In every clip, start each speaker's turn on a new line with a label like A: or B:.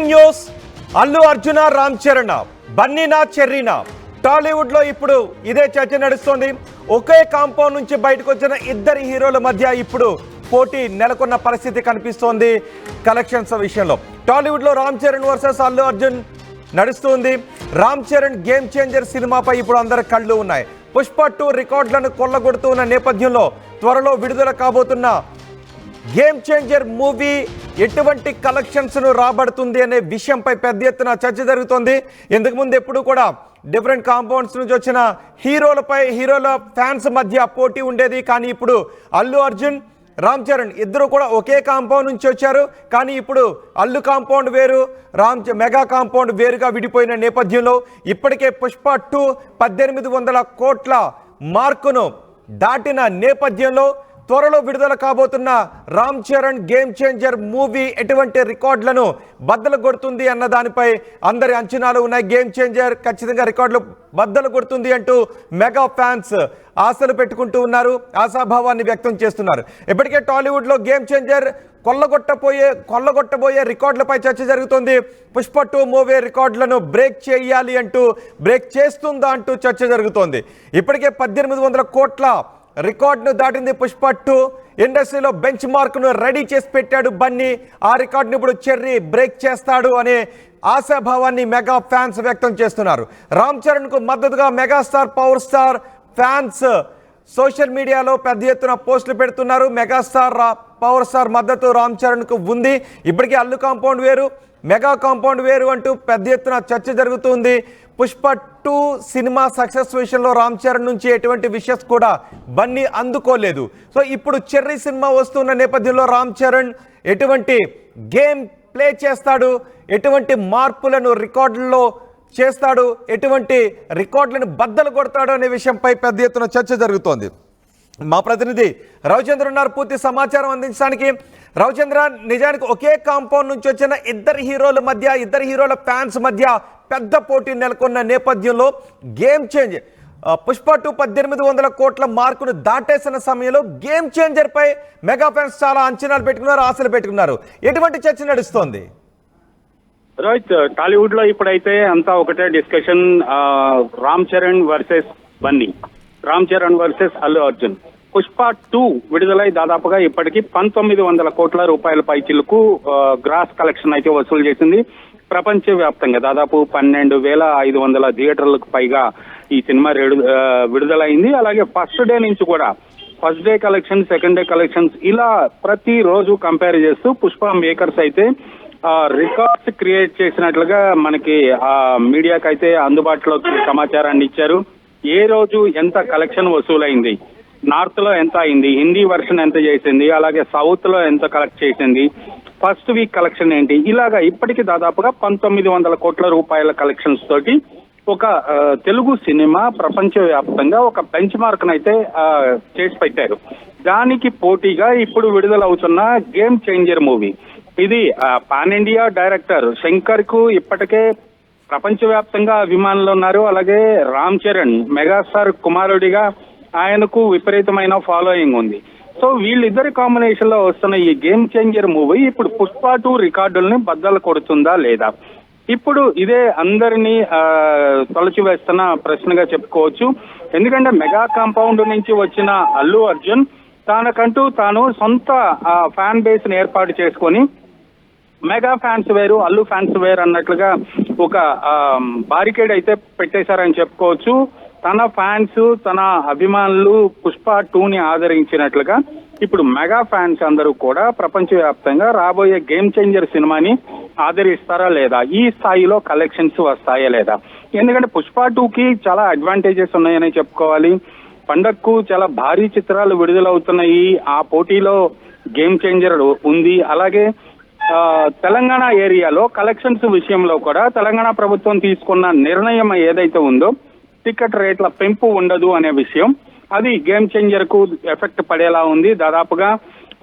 A: Breaking news. Allu Arjuna Ram Charan బన్నీనా చెర్రీనా? టాలీవుడ్ లో ఇప్పుడు ఇదే చర్చ నడుస్తోంది. ఒకే కాంపౌండ్ నుంచి బయటకు వచ్చిన ఇద్దరు హీరోల మధ్య ఇప్పుడు పోటీ నెలకొన్న పరిస్థితి కనిపిస్తోంది. కలెక్షన్స్ విషయంలో టాలీవుడ్ లో రామ్ చరణ్ వర్సెస్ అల్లు అర్జున్ నడుస్తుంది. రామ్ చరణ్ గేమ్ చేంజర్ సినిమాపై ఇప్పుడు అందరి కళ్ళు ఉన్నాయి. పుష్ప 2 రికార్డులను కొల్లగొడుతున్న నేపథ్యంలో త్వరలో విడుదల కాబోతున్న గేమ్ చేంజర్ మూవీ ఎటువంటి కలెక్షన్స్ ను రాబడుతుంది అనే విషయంపై పెద్ద ఎత్తున చర్చ జరుగుతోంది. ఇంతకుముందు ఎప్పుడు కూడా డిఫరెంట్ కాంపౌండ్స్ నుంచి వచ్చిన హీరోల ఫ్యాన్స్ మధ్య పోటీ ఉండేది. కానీ ఇప్పుడు అల్లు అర్జున్, రామ్ చరణ్ ఇద్దరు కూడా ఒకే కాంపౌండ్ నుంచి వచ్చారు. కానీ ఇప్పుడు అల్లు కాంపౌండ్ వేరు, మెగా కాంపౌండ్ వేరుగా విడిపోయిన నేపథ్యంలో ఇప్పటికే పుష్ప 2 1800 కోట్ల మార్కును దాటిన నేపథ్యంలో త్వరలో విడుదల కాబోతున్న Ram Charan game changer movie ఎటువంటి రికార్డులను బద్దలు కొడుతుంది అన్న దానిపై అందరి అంచనాలు ఉన్నాయి. గేమ్ చేంజర్ ఖచ్చితంగా రికార్డులు బద్దలు కొడుతుంది అంటూ మెగా ఫ్యాన్స్ ఆశలు పెట్టుకుంటూ ఉన్నారు, ఆశాభావాన్ని వ్యక్తం చేస్తున్నారు. ఇప్పటికే టాలీవుడ్లో గేమ్ చేంజర్ కొల్లగొట్టబోయే రికార్డులపై చర్చ జరుగుతుంది. పుష్ప 2 మూవీ రికార్డులను బ్రేక్ చేయాలి అంటూ, బ్రేక్ చేస్తుందా అంటూ చర్చ జరుగుతోంది. ఇప్పటికే 1800 కోట్ల రికార్డును దాటింది పుష్ప 2. ఇండస్ట్రీలో బెంచ్ మార్క్ను రెడీ చేసి పెట్టాడు బన్నీ. ఆ రికార్డును ఇప్పుడు చెర్రీ బ్రేక్ చేస్తాడు అనే ఆశాభావాన్ని మెగా ఫ్యాన్స్ వ్యక్తం చేస్తున్నారు. రామ్ చరణ్కు మద్దతుగా megastar, power star fans social మీడియాలో పెద్ద ఎత్తున పోస్టులు పెడుతున్నారు. మెగాస్టార్, పవర్ స్టార్ మద్దతు రామ్ చరణ్కు ఉంది. ఇప్పటికీ అల్లు కాంపౌండ్ వేరు, మెగా కాంపౌండ్ వేరు అంటూ పెద్ద ఎత్తున చర్చ జరుగుతుంది. పుష్ప 2 సినిమా సక్సెస్ విషయంలో రామ్ చరణ్ నుంచి ఎటువంటి విషయస్ కూడా బన్నీ అందుకోలేదు. సో ఇప్పుడు చెర్రీ సినిమా వస్తున్న నేపథ్యంలో రామ్ చరణ్ ఎటువంటి గేమ్ ప్లే చేస్తాడు, ఎటువంటి మార్పులను రికార్డుల్లో చేస్తాడు, ఎటువంటి రికార్డులను బద్దలు కొడతాడు అనే విషయంపై పెద్ద ఎత్తున చర్చ జరుగుతోంది. మా ప్రతినిధి రవిచంద్ర ఉన్నారు పూర్తి సమాచారం అందించడానికి. రవిచంద్ర, నిజానికి ఒకే కాంపౌండ్ నుంచి వచ్చిన ఇద్దరు హీరోల ఫ్యాన్స్ మధ్య పెద్ద పోటీ నెలకొన్న నేపథ్యంలో గేమ్ చేంజ్ పుష్ప 2 1800 కోట్ల మార్కును దాటేసిన సమయంలో గేమ్ చేంజర్ పై మెగా ఫ్యాన్స్ చాలా అంచనాలు పెట్టుకున్నారు, ఆశలు పెట్టుకున్నారు. ఎటువంటి చర్చ నడుస్తోంది?
B: రోహిత్, టాలీవుడ్ లో ఇప్పుడైతే అంతా ఒకటే discussion. Ram Charan versus Bunny, Ram Charan versus Allu Arjun. Pushpa 2 విడుదలై దాదాపుగా ఇప్పటికీ 1900 కోట్ల రూపాయల పైచిలకు గ్రాస్ కలెక్షన్ అయితే వసూలు చేసింది. ప్రపంచ వ్యాప్తంగా దాదాపు 12,500 థియేటర్లకు పైగా ఈ సినిమా విడుదలైంది. అలాగే ఫస్ట్ డే నుంచి కూడా first day collection, second day collections ఇలా ప్రతి రోజు కంపేర్ చేస్తూ పుష్ప మేకర్స్ అయితే రికార్డ్స్ క్రియేట్ చేసినట్లుగా మనకి మీడియాకి అయితే అందుబాటులోకి సమాచారాన్ని ఇచ్చారు. ఏ రోజు ఎంత కలెక్షన్ వసూలైంది, నార్త్ లో ఎంత అయింది, హిందీ వర్షన్ ఎంత చేసింది, అలాగే సౌత్ లో ఎంత కలెక్ట్ చేసింది, ఫస్ట్ వీక్ కలెక్షన్ ఏంటి, ఇలాగా ఇప్పటికీ దాదాపుగా 1900 కోట్ల రూపాయల కలెక్షన్స్ తోటి ఒక తెలుగు సినిమా ప్రపంచ వ్యాప్తంగా ఒక బెంచ్ మార్క్ అయితే చేసి పెట్టారు. దానికి పోటీగా ఇప్పుడు విడుదలవుతున్న గేమ్ చేంజర్ మూవీ. ఇది పాన్ ఇండియా డైరెక్టర్ శంకర్ కు ఇప్పటికే ప్రపంచవ్యాప్తంగా అభిమానులు ఉన్నారు. అలాగే రామ్ చరణ్ మెగాస్టార్ కుమారుడిగా ఆయనకు విపరీతమైన ఫాలోయింగ్ ఉంది. సో వీళ్ళిద్దరి కాంబినేషన్ లో వస్తున్న ఈ గేమ్ చేంజర్ మూవీ ఇప్పుడు పుష్ప 2 రికార్డుల్ని బద్దలు కొడుతుందా లేదా? ఇప్పుడు ఇదే అందరినీ తొలచివేస్తున్న ప్రశ్నగా చెప్పుకోవచ్చు. ఎందుకంటే మెగా కాంపౌండ్ నుంచి వచ్చిన అల్లు అర్జున్ తాను సొంత ఫ్యాన్ బేస్ ని ఏర్పాటు చేసుకొని మెగా ఫ్యాన్స్ వేరు, అల్లు ఫ్యాన్స్ వేరు అన్నట్లుగా ఒక బారికేడ్ అయితే పెట్టేశారని చెప్పుకోవచ్చు. తన ఫ్యాన్స్, తన అభిమానులు పుష్ప 2ని ఆదరించినట్లుగా ఇప్పుడు మెగా ఫ్యాన్స్ అందరూ కూడా ప్రపంచవ్యాప్తంగా రాబోయే గేమ్ చేంజర్ సినిమాని ఆదరిస్తారా లేదా, ఈ స్థాయిలో కలెక్షన్స్ వస్తాయా లేదా? ఎందుకంటే పుష్ప 2కి చాలా అడ్వాంటేజెస్ ఉన్నాయని చెప్పుకోవాలి. పండగకు చాలా భారీ చిత్రాలు విడుదలవుతున్నాయి. ఆ పోటీలో గేమ్ చేంజర్ ఉంది. అలాగే తెలంగాణ ఏరియాలో కలెక్షన్స్ విషయంలో కూడా తెలంగాణ ప్రభుత్వం తీసుకున్న నిర్ణయం ఏదైతే ఉందో టికెట్ రేట్ల పెంపు ఉండదు అనే విషయం, అది గేమ్ చేంజర్ కు ఎఫెక్ట్ పడేలా ఉంది. దాదాపుగా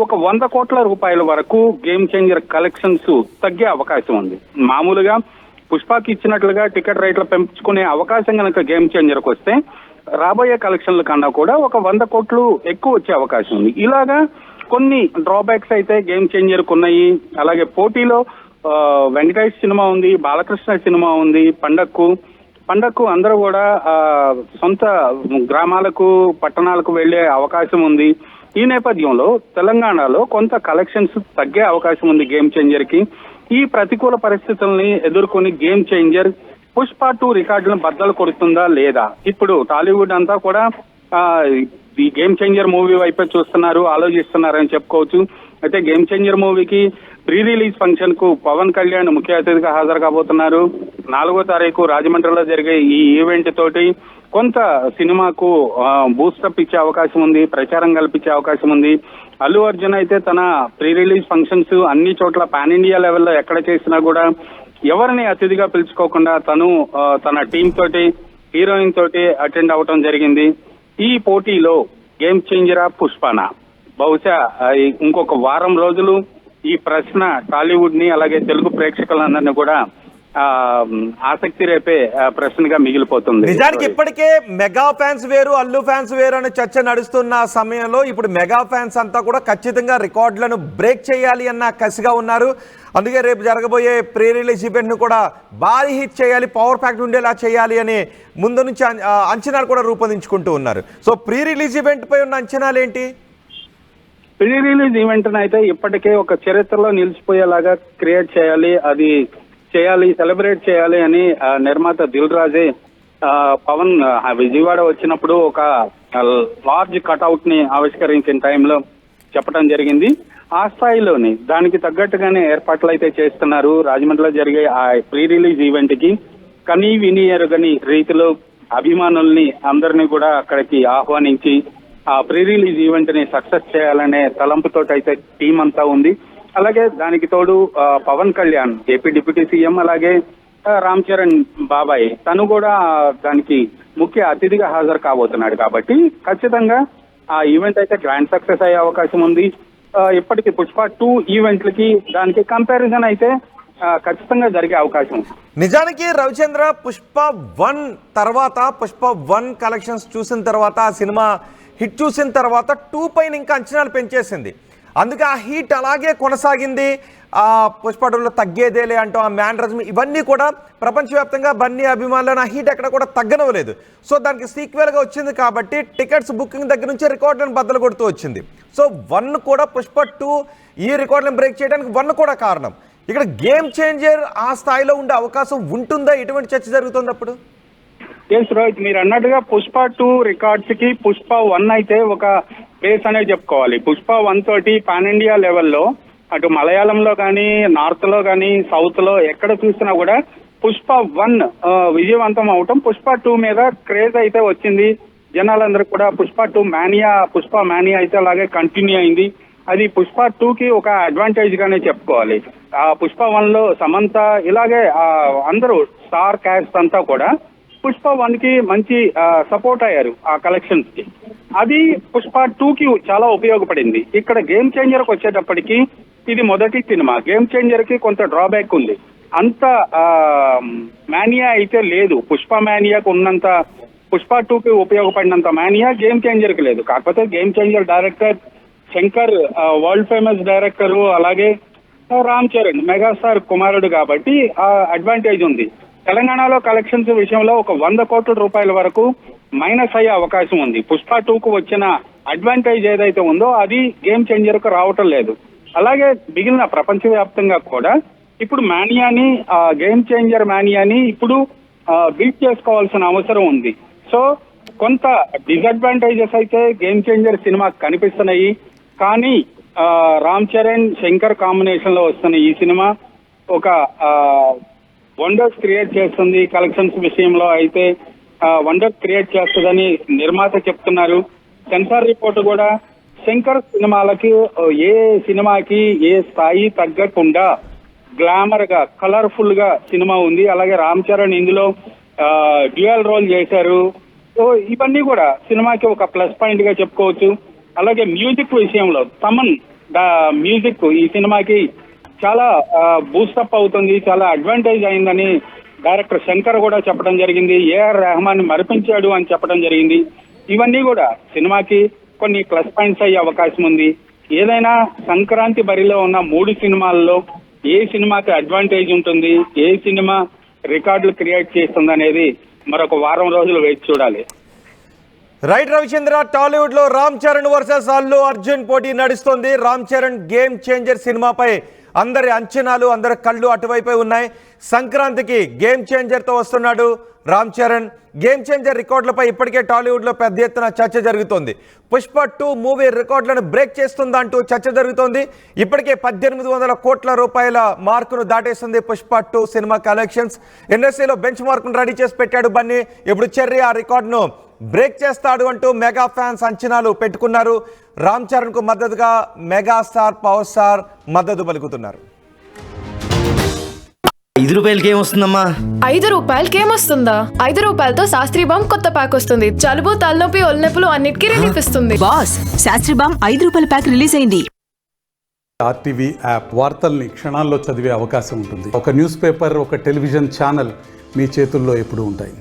B: ఒక 100 కోట్ల రూపాయల వరకు గేమ్ చేంజర్ కలెక్షన్స్ తగ్గే అవకాశం ఉంది. మామూలుగా పుష్పకి ఇచ్చినట్లుగా టికెట్ రేట్లు పెంచుకునే అవకాశం కనుక గేమ్ చేంజర్కి వస్తే రాబోయే కలెక్షన్ల కన్నా కూడా ఒక 100 కోట్లు ఎక్కువ వచ్చే అవకాశం ఉంది. ఇలాగా కొన్ని డ్రాబ్యాక్స్ అయితే గేమ్ చేంజర్కు ఉన్నాయి. అలాగే పోటీలో వెంకటేష్ సినిమా ఉంది, బాలకృష్ణ సినిమా ఉంది, పండక్కు అందరూ కూడా సొంత గ్రామాలకు పట్టణాలకు వెళ్లే అవకాశం ఉంది. ఈ నేపథ్యంలో తెలంగాణలో కొంత కలెక్షన్స్ తగ్గే అవకాశం ఉంది గేమ్ చేంజర్ కి. ఈ ప్రతికూల పరిస్థితుల్ని ఎదుర్కొని గేమ్ చేంజర్ పుష్ప 2 రికార్డులను బద్దలు కొడుతుందా లేదా? ఇప్పుడు టాలీవుడ్ అంతా కూడా ఈ గేమ్ చేంజర్ మూవీ వైపే చూస్తున్నారు, ఆలోచిస్తున్నారని చెప్పుకోవచ్చు. అయితే గేమ్ చేంజర్ మూవీకి ప్రీ రిలీజ్ ఫంక్షన్ కు పవన్ కళ్యాణ్ ముఖ్య అతిథిగా హాజరు కాబోతున్నారు. 4వ తారీఖు రాజమండ్రిలో జరిగే ఈ ఈవెంట్ తోటి కొంత సినిమాకు బూస్టప్ ఇచ్చే అవకాశం ఉంది, ప్రచారం కల్పించే అవకాశం ఉంది. అల్లు అర్జున్ అయితే తన ప్రీ రిలీజ్ ఫంక్షన్స్ అన్ని చోట్ల పాన్ ఇండియా లెవెల్లో ఎక్కడ చేసినా కూడా ఎవరిని అతిథిగా పిలుచుకోకుండా తను తన టీం తోటి, హీరోయిన్ తోటి అటెండ్ అవటం జరిగింది. ఈ పోటీలో గేమ్ చేంజరా పుష్పనా? బహుశా ఇంకొక వారం రోజులు ఈ ప్రశ్న టాలీవుడ్ ని అలాగే తెలుగు ప్రేక్షకులందరినీ కూడా ఆసక్తి రేపే ప్రశ్నగా మిగిలిపోతుంది.
A: నిజానికి ఇప్పటికే మెగా ఫ్యాన్స్ వేరు, అల్లు ఫ్యాన్స్ వేరు అనే చర్చ నడుస్తున్న సమయంలో ఇప్పుడు మెగా ఫ్యాన్స్ అంతా కూడా ఖచ్చితంగా రికార్డులను బ్రేక్ చేయాలి అన్న కసిగా ఉన్నారు. అందుకే రేపు జరగబోయే ప్రీ రిలీజ్ ఈవెంట్ను కూడా భారీ హిట్ చేయాలి, పవర్ ఫ్యాక్ట్ ఉండేలా చేయాలి అని ముందు నుంచి అంచనాలు కూడా రూపొందించుకుంటూ ఉన్నారు. సో ప్రీ రిలీజ్ ఈవెంట్ పై ఉన్న అంచనాలు ఏంటి?
B: ప్రీ రిలీజ్ ఈవెంట్ అయితే ఇప్పటికే ఒక చరిత్రలో నిలిచిపోయేలాగా క్రియేట్ చేయాలి, అది చేయాలి, సెలబ్రేట్ చేయాలి అని నిర్మాత దిల్ రాజే పవన్ విజయవాడ వచ్చినప్పుడు ఒక లార్జ్ కట్అవుట్ ని ఆవిష్కరించిన టైంలో చెప్పడం జరిగింది. ఆ స్థాయిలోని దానికి తగ్గట్టుగానే ఏర్పాట్లు అయితే చేస్తున్నారు. రాజమండ్రిలో జరిగే ఆ ప్రీ రిలీజ్ ఈవెంట్ కి కనీ విని ఎరుగని రీతిలో అభిమానుల్ని అందరినీ కూడా అక్కడికి ఆహ్వానించి ఆ ప్రీ రిలీజ్ ఈవెంట్ ని సక్సెస్ చేయాలనే తలంపుతో అయితే టీం అంతా ఉంది. అలాగే దానికి తోడు Pawan Kalyan AP deputy CM, అలాగే రామ్ చరణ్ బాబాయ్ తను కూడా దానికి ముఖ్య అతిథిగా హాజరు కాబోతున్నాడు. కాబట్టి ఖచ్చితంగా ఆ ఈవెంట్ అయితే గ్రాండ్ సక్సెస్ అయ్యే అవకాశం ఉంది. ఇప్పటికి పుష్ప 2 ఈవెంట్లకి దానికి కంపారిజన్ అయితే ఖచ్చితంగా జరిగే అవకాశం ఉంది.
A: నిజానికి రవిచంద్ర, పుష్ప 1 తర్వాత, పుష్ప 1 కలెక్షన్స్ చూసిన తర్వాత, ఆ సినిమా హిట్ చూసిన తర్వాత 2 పైన ఇంకా అంచనాలు పెంచేసింది. అందుకే ఆ హీట్ అలాగే కొనసాగింది. ఆ పుష్ప 2లో తగ్గేదేలే అంటూ ఆ మ్యానరిజం ఇవన్నీ కూడా ప్రపంచవ్యాప్తంగా బన్నీ అభిమానులను ఆ హీట్ ఎక్కడ కూడా తగ్గనవలేదు. సో దానికి సీక్వెల్గా వచ్చింది కాబట్టి టికెట్స్ బుకింగ్ దగ్గర నుంచి రికార్డులను బద్దలు కొడుతూ వచ్చింది. సో 1 కూడా పుష్ప 2 ఈ రికార్డులను బ్రేక్ చేయడానికి 1 కూడా కారణం. ఇక్కడ గేమ్ చేంజర్ ఆ స్థాయిలో ఉండే అవకాశం ఉంటుందా? ఎటువంటి చర్చ జరుగుతుంది అప్పుడు?
B: ఎస్ రోహిత్, మీరు అన్నట్టుగా పుష్ప 2 రికార్డ్స్ కి పుష్ప 1 అయితే ఒక బేస్ అనేది చెప్పుకోవాలి. పుష్ప 1 తోటి పాన్ ఇండియా లెవెల్లో అటు మలయాళంలో కానీ, నార్త్ లో కానీ, సౌత్ లో ఎక్కడ చూసినా కూడా పుష్ప 1 విజయవంతం అవటం పుష్ప 2 మీద క్రేజ్ అయితే వచ్చింది. జనాలందరూ కూడా పుష్ప 2 పుష్ప మానియా అయితే అలాగే కంటిన్యూ అయింది. అది పుష్ప 2కి ఒక అడ్వాంటేజ్ గానే చెప్పుకోవాలి. ఆ పుష్ప 1లో సమంత ఇలాగే అందరూ స్టార్ క్యాస్ట్ అంతా కూడా పుష్ప 1కి మంచి సపోర్ట్ అయ్యారు ఆ కలెక్షన్స్ కి. అది పుష్ప 2కి చాలా ఉపయోగపడింది. ఇక్కడ గేమ్ చేంజర్ కి వచ్చేటప్పటికి ఇది మొదటి సినిమా. గేమ్ చేంజర్ కి కొంత డ్రాబ్యాక్ ఉంది. అంత మానియా అయితే లేదు. పుష్ప మానియాకు ఉన్నంత పుష్ప 2కి ఉపయోగపడినంత మానియా గేమ్ చేంజర్ కి లేదు. కాకపోతే game changer director Shankar world famous director, అలాగే రామ్ చరణ్ మెగాస్టార్ కుమారుడు కాబట్టి ఆ అడ్వాంటేజ్ ఉంది. తెలంగాణలో కలెక్షన్స్ విషయంలో ఒక 100 కోట్ల రూపాయల వరకు మైనస్ అయ్యే అవకాశం ఉంది. పుష్ప 2కు వచ్చిన అడ్వాంటేజ్ ఏదైతే ఉందో అది గేమ్ చేంజర్ కు రావటం లేదు. అలాగే మిగిలిన ప్రపంచవ్యాప్తంగా కూడా ఇప్పుడు మానియాని, గేమ్ చేంజర్ మానియాని ఇప్పుడు బీట్ చేసుకోవాల్సిన అవసరం ఉంది. సో కొంత డిసడ్వాంటేజెస్ అయితే గేమ్ చేంజర్ సినిమాకి కనిపిస్తున్నాయి. కానీ రామ్ చరణ్ శంకర్ కాంబినేషన్ లో వస్తున్న ఈ సినిమా ఒక వండర్స్ క్రియేట్ చేస్తుంది. కలెక్షన్స్ విషయంలో అయితే వండర్స్ క్రియేట్ చేస్తుందని నిర్మాత చెప్తున్నారు. సెన్సార్ రిపోర్ట్ కూడా శంకర్ సినిమాలకి ఏ సినిమాకి ఏ స్థాయి తగ్గకుండా గ్లామర్ గా, కలర్ఫుల్ గా సినిమా ఉంది. అలాగే రామ్ చరణ్ ఇందులో డ్యూయల్ రోల్ చేశారు. సో ఇవన్నీ కూడా సినిమాకి ఒక ప్లస్ పాయింట్ గా చెప్పుకోవచ్చు. అలాగే మ్యూజిక్ విషయంలో తమన్ మ్యూజిక్ ఈ సినిమాకి చాలా బూస్టప్ అవుతుంది, చాలా అడ్వాంటేజ్ అయిందని డైరెక్టర్ శంకర్ కూడా చెప్పడం జరిగింది. ఏఆర్ రెహమాన్ మరిపించాడు అని చెప్పడం జరిగింది. ఇవన్నీ కూడా సినిమాకి కొన్ని ప్లస్ పాయింట్స్ అయ్యే అవకాశం ఉంది. ఏదైనా సంక్రాంతి బరిలో ఉన్న 3 సినిమాల్లో ఏ సినిమాకి అడ్వాంటేజ్ ఉంటుంది, ఏ సినిమా రికార్డులు క్రియేట్ చేస్తుంది అనేది మరొక వారం రోజులు వేచి చూడాలి.
A: రైట్ రవిచంద్ర, టాలీవుడ్ లో రామ్ చరణ్ వర్సెస్ అల్లు అర్జున్ పోటీ నడుస్తుంది. రామ్ చరణ్ గేమ్ చేంజర్ సినిమాపై అందరి అంచనాలు, అందరి కళ్ళు అటువైపే ఉన్నాయి. సంక్రాంతికి గేమ్ చేంజర్ తో వస్తున్నాడు రామ్ చరణ్. గేమ్ చేంజర్ రికార్డులపై ఇప్పటికే టాలీవుడ్ లో పెద్ద ఎత్తున చర్చ జరుగుతోంది. పుష్ప 2 మూవీ రికార్డులను బ్రేక్ చేస్తుందా అంటూ చర్చ జరుగుతోంది. ఇప్పటికే 1800 కోట్ల రూపాయల మార్కును దాటేస్తుంది పుష్ప 2 సినిమా కలెక్షన్స్. ఇండస్ట్రీలో బెంచ్ మార్కును రెడీ చేసి పెట్టాడు బన్నీ. ఇప్పుడు చెర్రీ ఆ రికార్డును బ్రేక్ చేస్తాడు అంటూ మెగా ఫ్యాన్స్ అంచనాలు పెట్టుకున్నారు. రామ్ చరణ్ కు మద్దతుగా మెగాస్టార్ పవర్ స్టార్ మద్దతు పలుకుతున్నారు.
C: 5 రూపాయలకి ఏమొస్తుందమ్మా?
D: 5 రూపాయలకి ఏమొస్తుందా? 5 రూపాయలతో శాస్త్రీ బామ్ కొత్త ప్యాక్ వస్తుంది. జలుబు, తలనొప్పి, ఒళ్ళనొప్పులు అన్నిటికీ రిలీఫ్ ఇస్తుంది.
E: బాస్, శాస్త్రీ బామ్ 5 రూపాయల ప్యాక్ రిలీజ్ అయింది.
F: ఆర్టీవీ యాప్ వార్తల్ని క్షణాల్లో చదివే అవకాశం ఉంటుంది. ఒక న్యూస్ పేపర్, ఒక టెలివిజన్ ఛానల్ మీ చేతుల్లో ఎప్పుడూ ఉంటాయి.